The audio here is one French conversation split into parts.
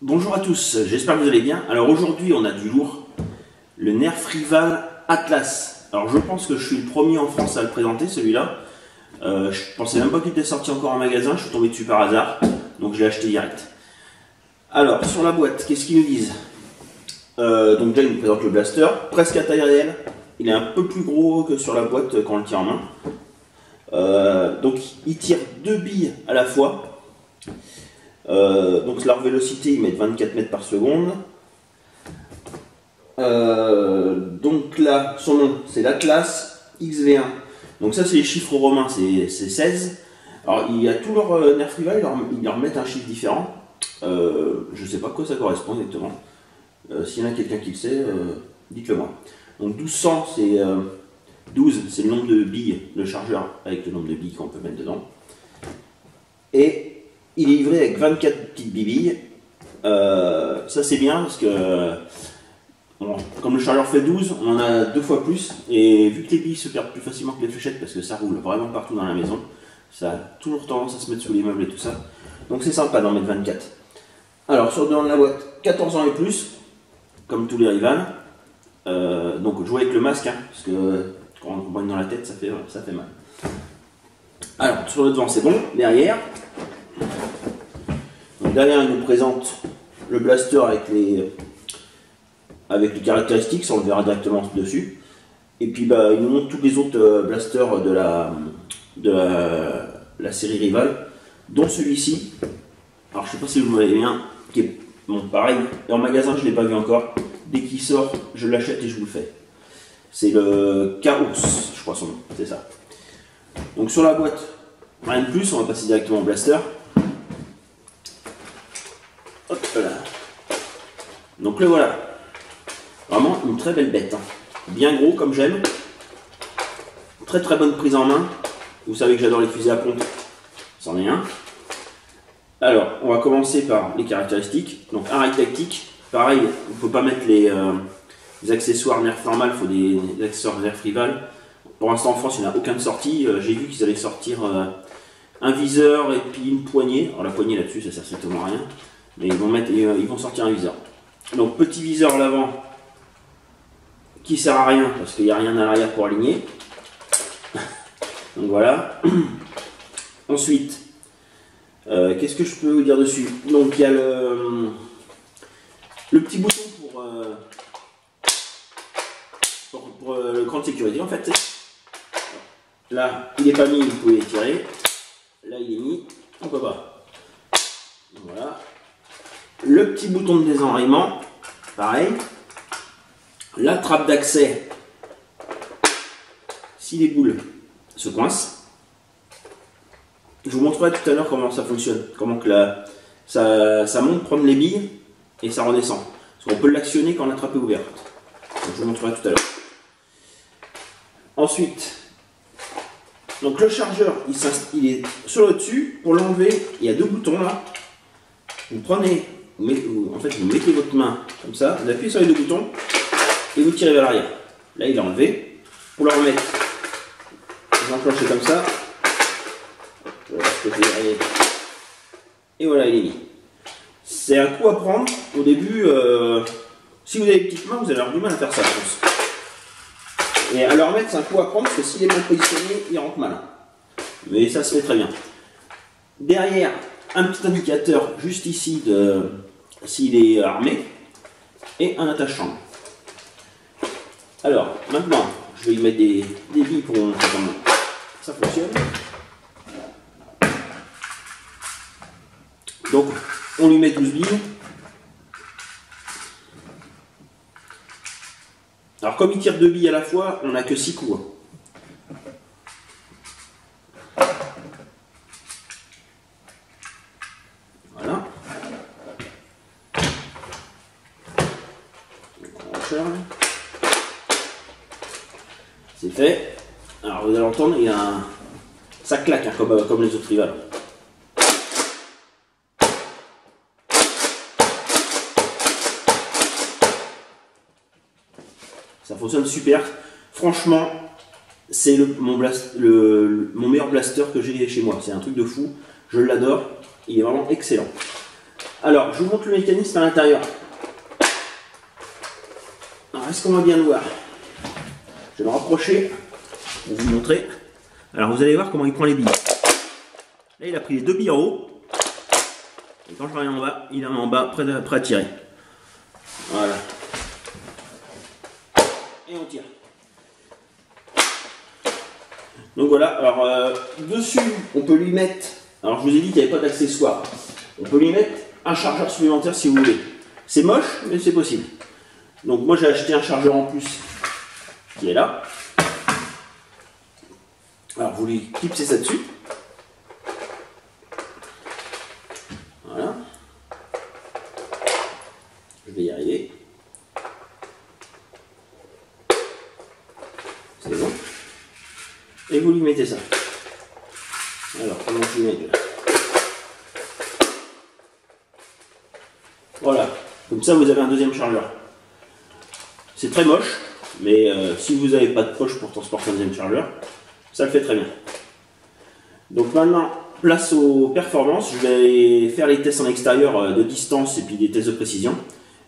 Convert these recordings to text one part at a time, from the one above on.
Bonjour à tous, j'espère que vous allez bien. Alors aujourd'hui on a du lourd, le Nerf Rival Atlas. Alors je pense que je suis le premier en France à le présenter celui-là. Je pensais même pas qu'il était sorti encore en magasin, je suis tombé dessus par hasard, donc je l'ai acheté direct. Alors sur la boîte, qu'est-ce qu'ils nous disent? Donc déjà ils nous présentent le blaster, presque à taille réelle. Il est un peu plus gros que sur la boîte quand on le tient en main. Donc il tire deux billes à la fois. Donc leur vélocité, ils mettent 24 mètres par seconde. Donc là, son nom, c'est l'Atlas XV1. Donc ça, c'est les chiffres romains, c'est 16. Alors il y a tout leur Nerf Rival, ils leur mettent un chiffre différent. Je ne sais pas à quoi ça correspond exactement. S'il y en a quelqu'un qui le sait, dites-le moi. Donc 1200, c'est 12, c'est le nombre de billes, le chargeur avec le nombre de billes qu'on peut mettre dedans. Et il est livré avec 24 petites billes. Ça c'est bien parce que bon, comme le chargeur fait 12, on en a deux fois plus. Et vu que les billes se perdent plus facilement que les fléchettes parce que ça roule vraiment partout dans la maison, ça a toujours tendance à se mettre sous les meubles et tout ça. Donc c'est sympa d'en mettre 24. Alors sur le devant de la boîte, 14 ans et plus, comme tous les Rival. Donc jouer avec le masque, hein, parce que quand on prend dans la tête, ça fait mal. Alors sur le devant c'est bon, derrière. Donc derrière, il nous présente le blaster avec les caractéristiques, ça on le verra directement dessus. Et puis bah, il nous montre tous les autres blasters de la série Rival, dont celui-ci. Alors je sais pas si vous voyez bien, qui est bon, pareil. Et en magasin, je ne l'ai pas vu encore. Dès qu'il sort, je l'achète et je vous le fais. C'est le Chaos, je crois son nom, c'est ça. Donc sur la boîte, rien de plus, on va passer directement au blaster. Hop là. Donc le voilà. Vraiment une très belle bête. Hein. Bien gros comme j'aime. Très très bonne prise en main. Vous savez que j'adore les fusils à pompe. C'en est un. Alors, on va commencer par les caractéristiques. Donc un rail tactique. Pareil, on ne peut pas mettre les accessoires Nerf normal, il faut des accessoires Nerf Rival. Pour l'instant en France, il n'y en a aucun de sorti. J'ai vu qu'ils allaient sortir un viseur et puis une poignée. Alors la poignée là-dessus, ça sert strictement à rien. Mais ils vont sortir un viseur. Donc petit viseur à l'avant qui sert à rien parce qu'il n'y a rien à l'arrière pour aligner. Donc voilà. Ensuite, qu'est-ce que je peux vous dire dessus? Donc il y a le petit bouton pour le cran de sécurité en fait. Là, il n'est pas mis, vous pouvez l'étirer. Là, il est mis, on peut pas. Voilà. Le petit bouton de désenrayement, pareil. La trappe d'accès, si les boules se coincent. Je vous montrerai tout à l'heure comment ça fonctionne. Comment que ça monte prendre les billes et ça redescend. Parce qu'on peut l'actionner quand la trappe est ouverte. Donc je vous montrerai tout à l'heure. Ensuite, donc le chargeur, il est sur le dessus. Pour l'enlever, il y a deux boutons là. Vous prenez, en fait, vous mettez votre main comme ça, vous appuyez sur les deux boutons et vous tirez vers l'arrière. Là, il est enlevé. Pour le remettre, vous enclenchez comme ça. Et voilà, il est mis. C'est un coup à prendre. Au début, si vous avez des petites mains, vous allez avoir du mal à faire ça, je pense. Et à le remettre, c'est un coup à prendre parce que s'il est mal positionné, il rentre mal. Mais ça se fait très bien. Derrière, un petit indicateur juste ici de s'il est armé et un attache-chambre. Alors maintenant je vais y mettre des billes pour que ça fonctionne. Donc on lui met 12 billes. Alors comme il tire 2 billes à la fois, on n'a que 6 coups. C'est fait. Alors vous allez entendre, il y a ça claque hein, comme les autres Rival. Ça fonctionne super. Franchement, c'est mon meilleur blaster que j'ai chez moi. C'est un truc de fou. Je l'adore. Il est vraiment excellent. Alors, je vous montre le mécanisme à l'intérieur. Alors, est-ce qu'on va bien le voir? Je vais me rapprocher pour vous montrer. Alors, vous allez voir comment il prend les billes. Là, il a pris les 2 billes en haut. Et quand je reviens en bas, il en est en bas, prêt à tirer. Voilà. Et on tire. Donc voilà, alors dessus, on peut lui mettre, alors je vous ai dit qu'il n'y avait pas d'accessoires, on peut lui mettre un chargeur supplémentaire si vous voulez. C'est moche, mais c'est possible. Donc moi j'ai acheté un chargeur en plus qui est là. Alors vous lui clipsez ça dessus. Voilà. Je vais y arriver. C'est bon. Et vous lui mettez ça. Alors, comment je lui mets là? Voilà. Comme ça, vous avez un deuxième chargeur. C'est très moche, mais si vous n'avez pas de poche pour transporter un deuxième chargeur, ça le fait très bien. Donc maintenant, place aux performances. Je vais faire les tests en extérieur de distance et puis des tests de précision.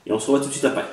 Et on se revoit tout de suite après.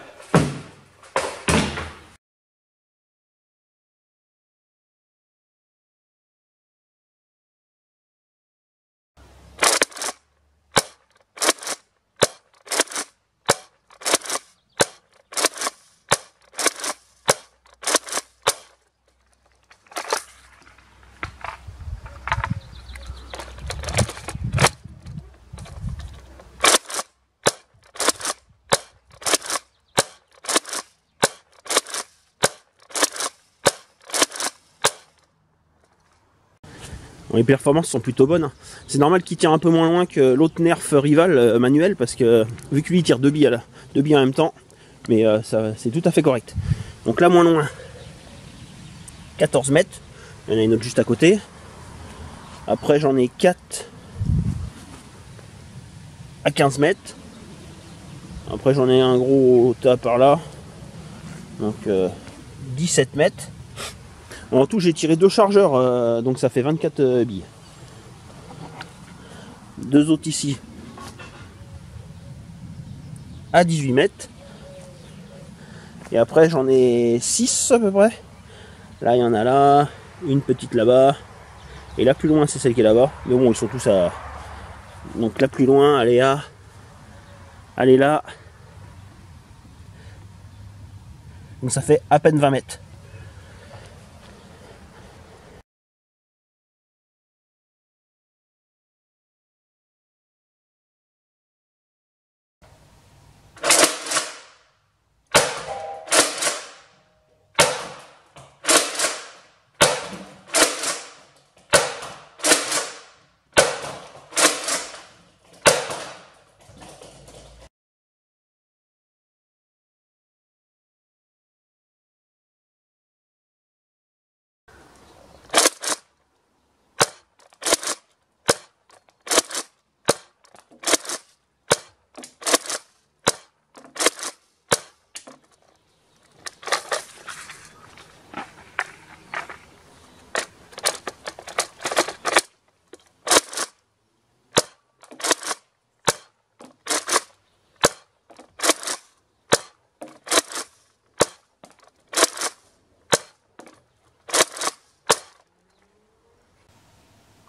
Bon, les performances sont plutôt bonnes. C'est normal qu'il tire un peu moins loin que l'autre Nerf rival manuel parce que vu que lui il tire 2 billes, deux billes en même temps, mais c'est tout à fait correct. Donc là moins loin, 14 mètres, il y en a une autre juste à côté. Après j'en ai 4 à 15 mètres. Après j'en ai un gros tas par là, donc 17 mètres. En tout, j'ai tiré 2 chargeurs, donc ça fait 24 billes. 2 autres ici à 18 mètres. Et après, j'en ai 6 à peu près. Là, il y en a là, une petite là-bas. Et là, plus loin, c'est celle qui est là-bas. Mais bon, ils sont tous à... Donc là, plus loin, elle est à... Elle est là. Donc ça fait à peine 20 mètres.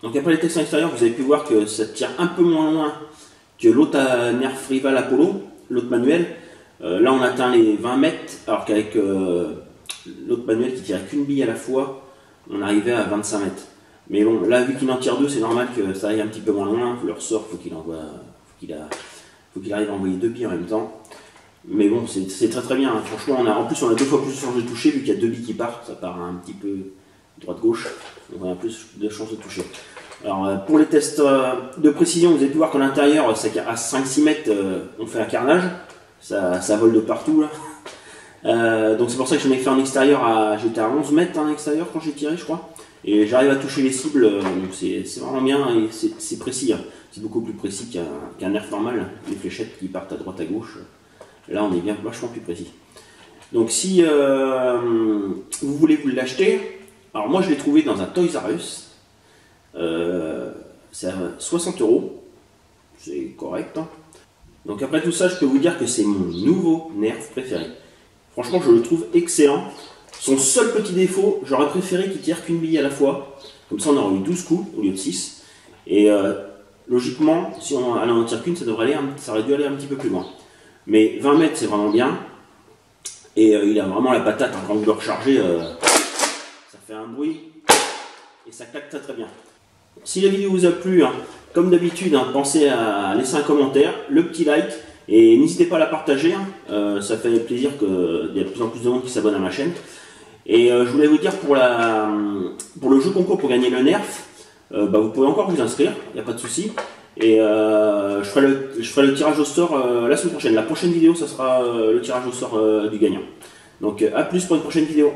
Donc après les tests en extérieur, vous avez pu voir que ça tire un peu moins loin que l'autre Nerf rival Apollo, l'autre manuel. Là on atteint les 20 mètres, alors qu'avec l'autre manuel qui tirait qu'une bille à la fois, on arrivait à 25 mètres. Mais bon, là vu qu'il en tire 2, c'est normal que ça aille un petit peu moins loin. Le ressort, faut qu'il arrive à envoyer 2 billes en même temps. Mais bon, c'est très très bien. Hein. Franchement, en plus on a 2 fois plus de chances de toucher vu qu'il y a 2 billes qui partent. Ça part un petit peu droite-gauche. Donc on a plus de chances de toucher. Alors pour les tests de précision, vous avez pu voir qu'à l'intérieur, à 5-6 mètres, on fait un carnage. Ça vole de partout là. Donc c'est pour ça que j'en ai fait en extérieur. J'étais à 11 mètres en extérieur quand j'ai tiré, je crois. Et j'arrive à toucher les cibles, donc c'est vraiment bien et c'est précis. Hein. C'est beaucoup plus précis qu'un Nerf normal. Les fléchettes qui partent à droite à gauche. Là on est bien vachement plus précis. Donc si vous voulez vous l'acheter, alors moi je l'ai trouvé dans un Toys R Us. C'est à 60 €. C'est correct. Hein. Donc après tout ça, je peux vous dire que c'est mon nouveau Nerf préféré. Franchement, je le trouve excellent. Son seul petit défaut, j'aurais préféré qu'il tire qu'une bille à la fois. Comme ça, on aurait eu 12 coups au lieu de 6. Et logiquement, si on allait en tire qu'une, ça aurait dû aller un petit peu plus loin. Mais 20 mètres, c'est vraiment bien. Et il a vraiment la patate, hein, quand vous le rechargez, ça fait un bruit et ça claque très très bien. Si la vidéo vous a plu, hein, comme d'habitude, hein, pensez à laisser un commentaire, le petit like, et n'hésitez pas à la partager, hein, ça fait plaisir qu'il y a de plus en plus de monde qui s'abonne à ma chaîne. Et je voulais vous dire, pour le jeu concours pour gagner le Nerf, vous pouvez encore vous inscrire, il n'y a pas de souci. Et je ferai le tirage au sort la semaine prochaine. La prochaine vidéo, ça sera le tirage au sort du gagnant. Donc à plus pour une prochaine vidéo.